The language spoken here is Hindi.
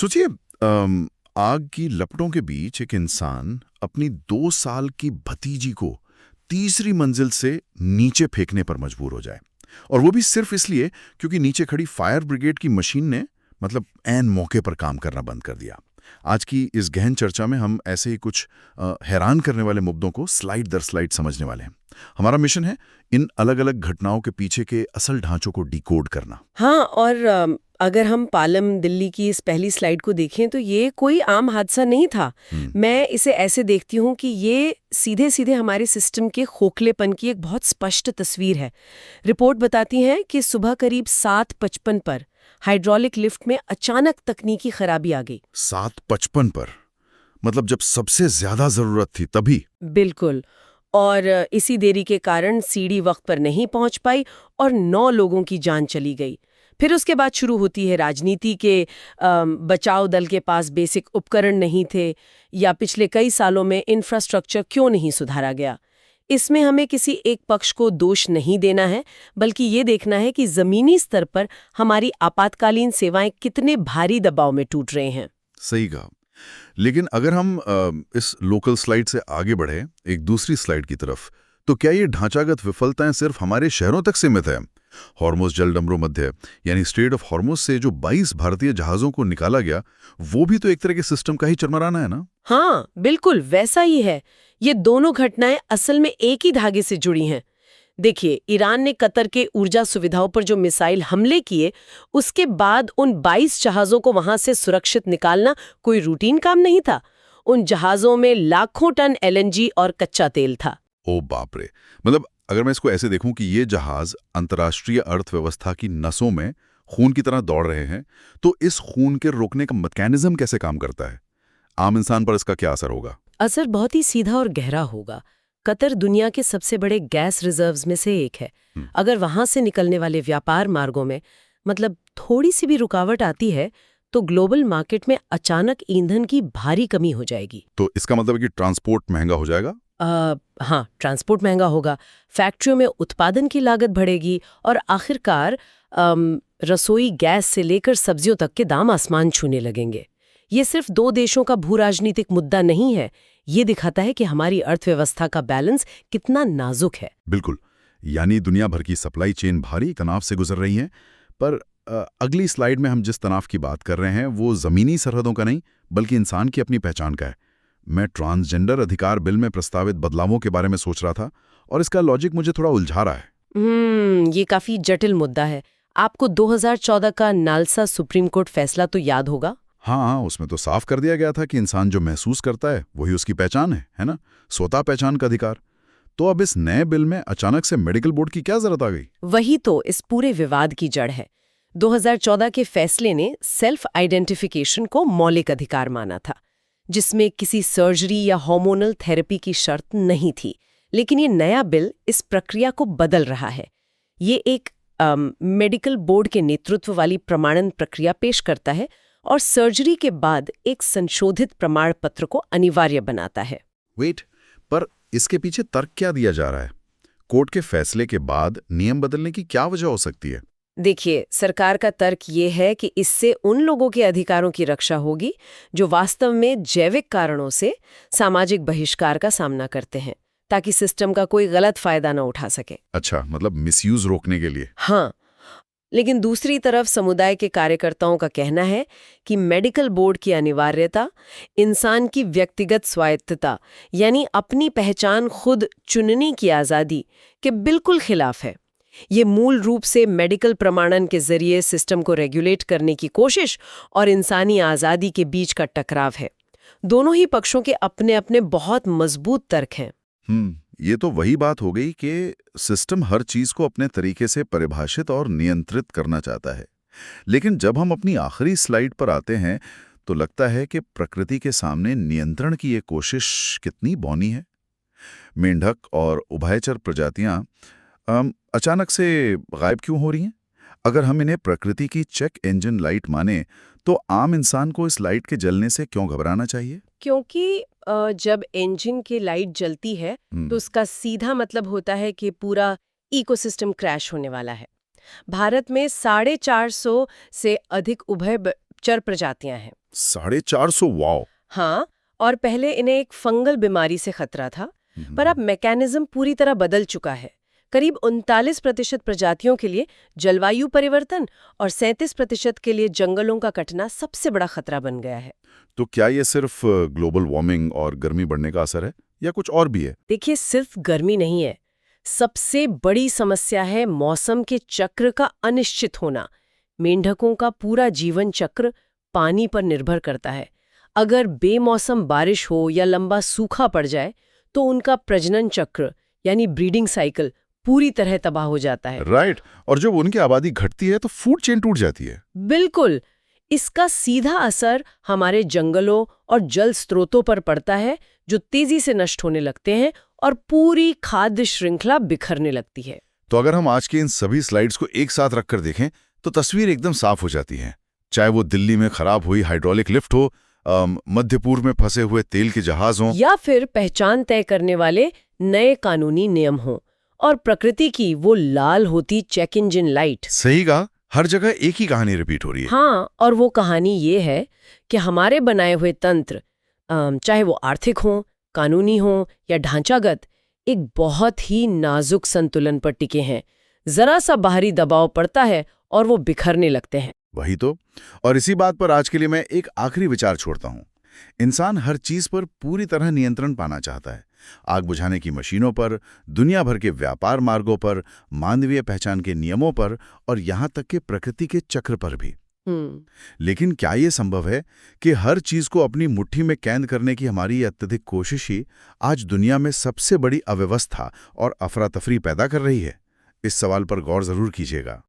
सोचिए, आग की लपटों के बीच एक इंसान अपनी 2 साल की भतीजी को तीसरी मंजिल से नीचे फेंकने पर मजबूर हो जाए। और वो भी सिर्फ इसलिए क्योंकि नीचे खड़ी फायर ब्रिगेड की मशीन ने मतलब ऐन मौके पर काम करना बंद कर दिया। आज की इस गहन चर्चा में हम ऐसे ही कुछ हैरान करने वाले मुद्दों को स्लाइड दर स्लाइड समझने वाले हैं। हमारा मिशन है इन अलग अलग घटनाओं के पीछे के असल ढांचों को डिकोड करना। हाँ, और अगर हम पालम दिल्ली की इस पहली स्लाइड को देखें तो ये कोई आम हादसा नहीं था। हम्म। मैं इसे ऐसे देखती हूँ कि ये सीधे सीधे हमारे सिस्टम के खोखलेपन की एक बहुत स्पष्ट तस्वीर है। रिपोर्ट बताती है कि सुबह करीब 7:55 पर हाइड्रोलिक लिफ्ट में अचानक तकनीकी खराबी आ गई। 7:55 पर, मतलब जब सबसे ज्यादा जरूरत थी तभी। बिल्कुल। और इसी देरी के कारण सीढ़ी वक्त पर नहीं पहुंच पाई और 9 लोगों की जान चली गई। फिर उसके बाद शुरू होती है राजनीति के बचाव दल के पास बेसिक उपकरण नहीं थे, या पिछले कई सालों में इंफ्रास्ट्रक्चर क्यों नहीं सुधारा गया। इसमें हमें किसी एक पक्ष को दोष नहीं देना है, बल्कि ये देखना है कि जमीनी स्तर पर हमारी आपातकालीन सेवाएं कितने भारी दबाव में टूट रहे हैं। सही कहा। लेकिन अगर हम इस लोकल स्लाइड से आगे बढ़े एक दूसरी स्लाइड की तरफ, तो क्या ये ढांचागत विफलताएं सिर्फ हमारे शहरों तक सीमित है? हॉर्मुज़ जलडमरू मध्य यानी स्ट्रेट ऑफ हॉर्मुज़ से जो 22 भारतीय जहाजों को निकाला गया, वो भी तो एक तरह के सिस्टम का ही चरमराना है ना? हाँ, बिल्कुल वैसा ही है। ये दोनों घटनाएं असल में एक ही धागे से जुड़ी हैं। देखिए, ईरान ने कतर के ऊर्जा सुविधाओं पर जो मिसाइल हमले किए, उसके बाद उन 22 जहाज़ों को वहां से सुरक्षित निकालना कोई रूटीन काम नहीं था। उन जहाज़ों में लाखों टन एलएनजी और कच्चा तेल था। ओ बाप रे! मतलब अगर मैं इसको ऐसे देखूं कि ये जहाज अंतर्राष्ट्रीय अर्थव्यवस्था की नसों में खून की तरह दौड़ रहे हैं, तो इस खून के रोकने का मैकेनिज्म कैसे काम करता है? आम इंसान पर इसका क्या असर होगा? असर बहुत ही सीधा और गहरा होगा। कतर दुनिया के सबसे बड़े गैस रिजर्व्स में से एक है। हम्म। अगर वहां से निकलने वाले व्यापार मार्गों में मतलब थोड़ी सी भी रुकावट आती है, तो ग्लोबल मार्केट में अचानक ईंधन की भारी कमी हो जाएगी। तो इसका मतलब है कि ट्रांसपोर्ट महंगा हो जाएगा? हाँ, ट्रांसपोर्ट महंगा होगा, फैक्ट्रियों में उत्पादन की लागत बढ़ेगी और आखिरकार रसोई गैस से लेकर सब्जियों तक के दाम आसमान छूने लगेंगे। ये सिर्फ दो देशों का भू राजनीतिक मुद्दा नहीं है, ये दिखाता है कि हमारी अर्थव्यवस्था का बैलेंस कितना नाजुक है। बिल्कुल। यानी दुनिया भर की सप्लाई चेन भारी तनाव से गुजर रही है। पर अगली स्लाइड में हम जिस तनाव की बात कर रहे हैं वो ज़मीनी सरहदों का नहीं, बल्कि इंसान की अपनी पहचान का है। मैं ट्रांसजेंडर अधिकार बिल में प्रस्तावित बदलावों के बारे में सोच रहा था, और इसका लॉजिक मुझे थोड़ा उलझा रहा है। ये काफी जटिल मुद्दा है। आपको 2014 का नालसा सुप्रीम कोर्ट फैसला तो याद होगा। हाँ, उसमें तो साफ कर दिया गया था कि इंसान जो महसूस करता है वही उसकी पहचान है ना? स्वतः पहचान का अधिकार। तो अब इस नए बिल में अचानक से मेडिकल बोर्ड की क्या जरूरत आ गई? वही तो इस पूरे विवाद की जड़ है। 2014 के फैसले ने सेल्फ आइडेंटिफिकेशन को मौलिक अधिकार माना था, जिसमें किसी सर्जरी या हार्मोनल थेरेपी की शर्त नहीं थी। लेकिन ये नया बिल इस प्रक्रिया को बदल रहा है। ये एक मेडिकल बोर्ड के नेतृत्व वाली प्रमाणन प्रक्रिया पेश करता है और सर्जरी के बाद एक संशोधित प्रमाण पत्र को अनिवार्य बनाता है। वेट, पर इसके पीछे तर्क क्या दिया जा रहा है? कोर्ट के फैसले के बाद नियम बदलने की क्या वजह हो सकती है? देखिए, सरकार का तर्क ये है कि इससे उन लोगों के अधिकारों की रक्षा होगी जो वास्तव में जैविक कारणों से सामाजिक बहिष्कार का सामना करते हैं, ताकि सिस्टम का कोई गलत फायदा न उठा सके। अच्छा, मतलब मिसयूज रोकने के लिए। हाँ, लेकिन दूसरी तरफ समुदाय के कार्यकर्ताओं का कहना है कि मेडिकल बोर्ड की अनिवार्यता इंसान की व्यक्तिगत स्वायत्तता यानी अपनी पहचान खुद चुनने की आज़ादी के बिल्कुल खिलाफ है। ये मूल रूप से मेडिकल प्रमाणन के जरिए सिस्टम को रेगुलेट करने की कोशिश और इंसानी आज़ादी के बीच का टकराव है। दोनों ही पक्षों के अपने अपने बहुत मजबूत तर्क हैं। ये तो वही बात हो गई कि सिस्टम हर चीज को अपने तरीके से परिभाषित और नियंत्रित करना चाहता है। लेकिन जब हम अपनी आखिरी स्लाइड पर आते हैं, तो लगता है कि प्रकृति के सामने नियंत्रण की ये कोशिश कितनी बौनी है। मेंढक और उभयचर प्रजातियां अचानक से गायब क्यों हो रही हैं? अगर हम इन्हें प्रकृति की चेक इंजन लाइट माने, तो आम इंसान को इस लाइट के जलने से क्यों घबराना चाहिए? क्योंकि जब इंजन की लाइट जलती है तो उसका सीधा मतलब होता है कि पूरा इकोसिस्टम क्रैश होने वाला है। भारत में 450 से अधिक उभयचर प्रजातियां हैं। 450, वाओ। हाँ, और पहले इन्हें एक फंगल बीमारी से खतरा था, पर अब मैकेनिज्म पूरी तरह बदल चुका है। करीब 39% प्रजातियों के लिए जलवायु परिवर्तन और 37% के लिए जंगलों का कटना सबसे बड़ा खतरा बन गया है। तो क्या ये सिर्फ ग्लोबल वार्मिंग और गर्मी बढ़ने का असर है या कुछ और भी है? देखिए, सिर्फ गर्मी नहीं है। सबसे बड़ी समस्या है मौसम के चक्र का अनिश्चित होना। मेंढकों का पूरा जीवन चक्र पानी पर निर्भर करता है। अगर बेमौसम बारिश हो या लंबा सूखा पड़ जाए तो उनका प्रजनन चक्र यानी ब्रीडिंग साइकिल पूरी तरह तबाह हो जाता है। राइट। और जब उनकी आबादी घटती है तो फूड चेन टूट जाती है। बिल्कुल। इसका सीधा असर हमारे जंगलों और जल स्रोतों पर पड़ता है, जो तेजी से नष्ट होने लगते हैं और पूरी खाद्य श्रृंखला बिखरने लगती है। तो अगर हम आज के इन सभी स्लाइड्स को एक साथ रखकर देखें तो तस्वीर एकदम साफ हो जाती है। चाहे वो दिल्ली में खराब हुई हाइड्रोलिक लिफ्ट हो, मध्य पूर्व में फंसे हुए तेल के जहाज हों, या फिर पहचान तय करने वाले नए कानूनी नियम हों, और प्रकृति की वो लाल होती चेक इंजन लाइट। सही कहा, हर जगह एक ही कहानी रिपीट हो रही है। हाँ, और वो कहानी ये है कि हमारे बनाए हुए तंत्र, चाहे वो आर्थिक हो, कानूनी हो या ढांचागत, एक बहुत ही नाजुक संतुलन पर टिके हैं। जरा सा बाहरी दबाव पड़ता है और वो बिखरने लगते हैं। वही तो। और इसी बात पर आज के लिए मैं एक आखिरी विचार छोड़ता हूँ। इंसान हर चीज पर पूरी तरह नियंत्रण पाना चाहता है। आग बुझाने की मशीनों पर, दुनिया भर के व्यापार मार्गों पर, मानवीय पहचान के नियमों पर और यहाँ तक कि प्रकृति के चक्र पर भी। लेकिन क्या ये संभव है कि हर चीज को अपनी मुट्ठी में कैद करने की हमारी ये अत्यधिक कोशिश ही आज दुनिया में सबसे बड़ी अव्यवस्था और अफरा तफरी पैदा कर रही है? इस सवाल पर गौर जरूर कीजिएगा।